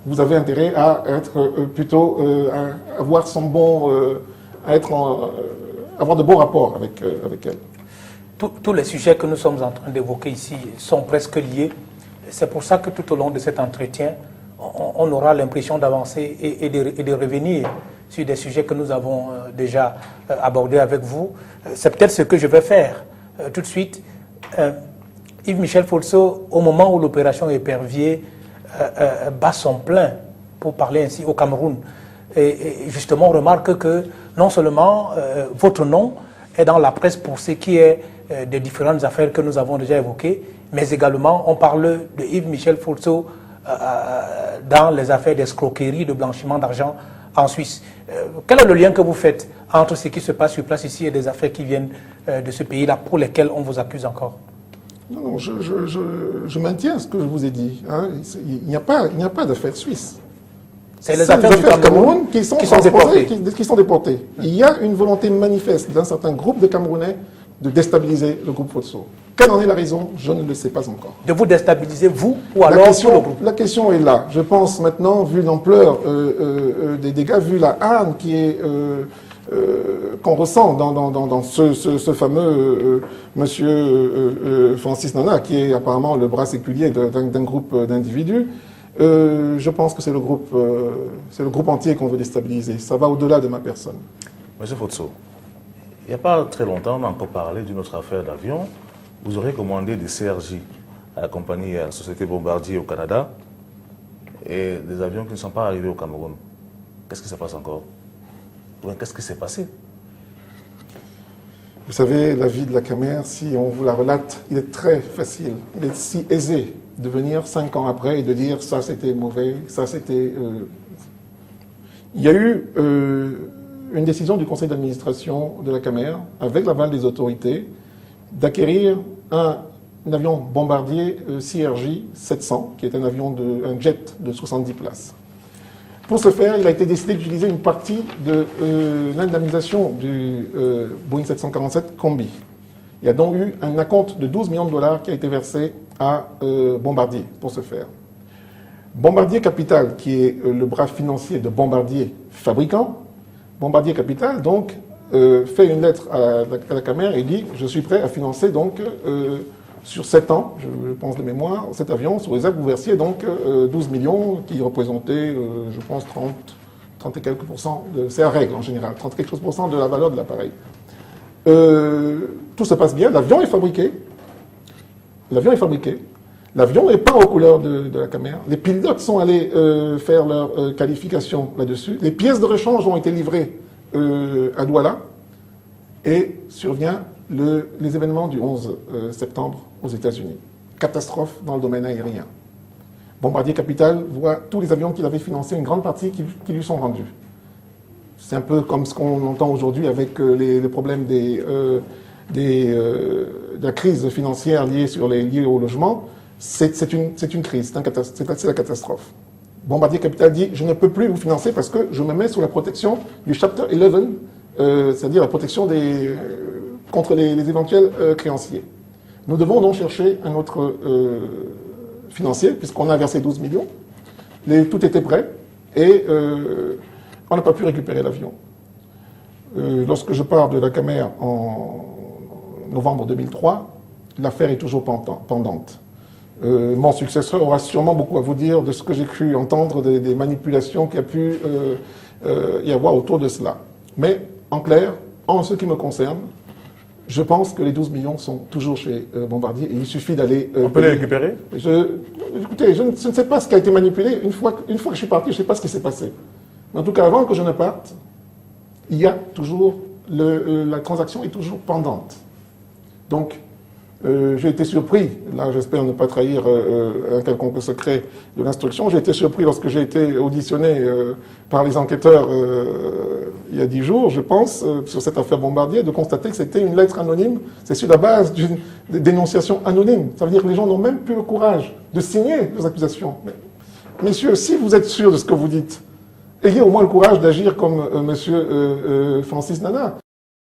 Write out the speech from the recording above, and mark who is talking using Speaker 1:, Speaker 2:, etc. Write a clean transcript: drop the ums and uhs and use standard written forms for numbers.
Speaker 1: vous avez intérêt à être plutôt, à avoir son bon, avoir de bons rapports avec elle.
Speaker 2: Tous les sujets que nous sommes en train d'évoquer ici sont presque liés. C'est pour ça que tout au long de cet entretien, on aura l'impression d'avancer et de revenir sur des sujets que nous avons déjà abordés avec vous. C'est peut-être ce que je vais faire tout de suite. Yves-Michel Folso, au moment où l'opération Épervier bat son plein, pour parler ainsi, au Cameroun, et justement on remarque que non seulement votre nom est dans la presse pour ce qui est des différentes affaires que nous avons déjà évoquées, mais également on parle de Yves-Michel Folso dans les affaires d'escroquerie, de blanchiment d'argent en Suisse. Quel est le lien que vous faites entre ce qui se passe sur place ici et des affaires qui viennent de ce pays-là pour lesquelles on vous accuse encore?
Speaker 1: Non, je maintiens ce que je vous ai dit. Hein. Il n'y a pas d'affaires suisses.
Speaker 2: C'est les affaires du Cameroun
Speaker 1: qui sont déportées. Il y a une volonté manifeste d'un certain groupe de Camerounais de déstabiliser le groupe Folso. Quelle en est la raison? Je ne le sais pas encore.
Speaker 2: De vous déstabiliser, vous, ou alors tout le groupe?
Speaker 1: La question est là. Je pense maintenant, vu l'ampleur des dégâts, vu la haine qu'on ressent dans ce fameux monsieur Francis Nana, qui est apparemment le bras séculier d'un groupe d'individus, je pense que c'est le groupe entier qu'on veut déstabiliser. Ça va au-delà de ma personne.
Speaker 3: Monsieur Folso, il n'y a pas très longtemps, on a encore parlé d'une autre affaire d'avion. Vous aurez commandé des CRJ à la compagnie, à la société Bombardier au Canada, et des avions qui ne sont pas arrivés au Cameroun. Qu'est-ce qui se passe encore? Qu'est-ce qui s'est passé?
Speaker 1: Vous savez, la vie de la Camer, si on vous la relate, il est très facile. Il est si aisé de venir 5 ans après et de dire ça c'était mauvais, ça c'était... Il y a eu une décision du conseil d'administration de la Camer, avec l'aval des autorités, d'acquérir un avion bombardier CRJ 700, qui est un jet de 70 places. Pour ce faire, il a été décidé d'utiliser une partie de l'indemnisation du Boeing 747 Combi. Il y a donc eu un acompte de 12 millions de dollars qui a été versé à Bombardier pour ce faire. Bombardier Capital, qui est le bras financier de Bombardier fabricant, Bombardier Capital donc fait une lettre à la Camer et dit « Je suis prêt à financer donc sur 7 ans, je pense de mémoire, cet avion, sous réserve vous versiez donc 12 millions qui représentaient, je pense, 30 et quelques pourcents, c'est la règle en général, 30 et quelques pourcents de la valeur de l'appareil. Tout se passe bien, l'avion est fabriqué. L'avion est peint aux couleurs de la Camer. Les pilotes sont allés faire leur qualification là-dessus. Les pièces de rechange ont été livrées à Douala. Et survient les événements du 11 septembre aux États-Unis. Catastrophe dans le domaine aérien. Bombardier Capital voit tous les avions qu'il avait financés, une grande partie qui lui sont rendus. C'est un peu comme ce qu'on entend aujourd'hui avec les problèmes de la crise financière liée au logement. C'est une crise, c'est la catastrophe. Bombardier Capital dit « Je ne peux plus vous financer parce que je me mets sous la protection du Chapter 11, c'est-à-dire la protection contre les éventuels créanciers. Nous devons donc chercher un autre financier, puisqu'on a versé 12 millions. Tout était prêt et on n'a pas pu récupérer l'avion. Lorsque je pars de la Camer en novembre 2003, l'affaire est toujours pendante. Mon successeur aura sûrement beaucoup à vous dire de ce que j'ai cru entendre, des manipulations qu'il y a pu y avoir autour de cela. Mais, en clair, en ce qui me concerne, je pense que les 12 millions sont toujours chez Bombardier et il suffit d'aller...
Speaker 3: On peut les récupérer?
Speaker 1: Écoutez, je ne sais pas ce qui a été manipulé. Une fois que je suis parti, je ne sais pas ce qui s'est passé. Mais en tout cas, avant que je ne parte, il y a toujours... la transaction est toujours pendante. Donc, j'ai été surpris, là j'espère ne pas trahir un quelconque secret de l'instruction, j'ai été surpris lorsque j'ai été auditionné par les enquêteurs il y a 10 jours, je pense, sur cette affaire Bombardier, de constater que c'était une lettre anonyme, c'est sur la base d'une dénonciation anonyme. Ça veut dire que les gens n'ont même plus le courage de signer les accusations. Mais, messieurs, si vous êtes sûrs de ce que vous dites, ayez au moins le courage d'agir comme monsieur Francis Nana.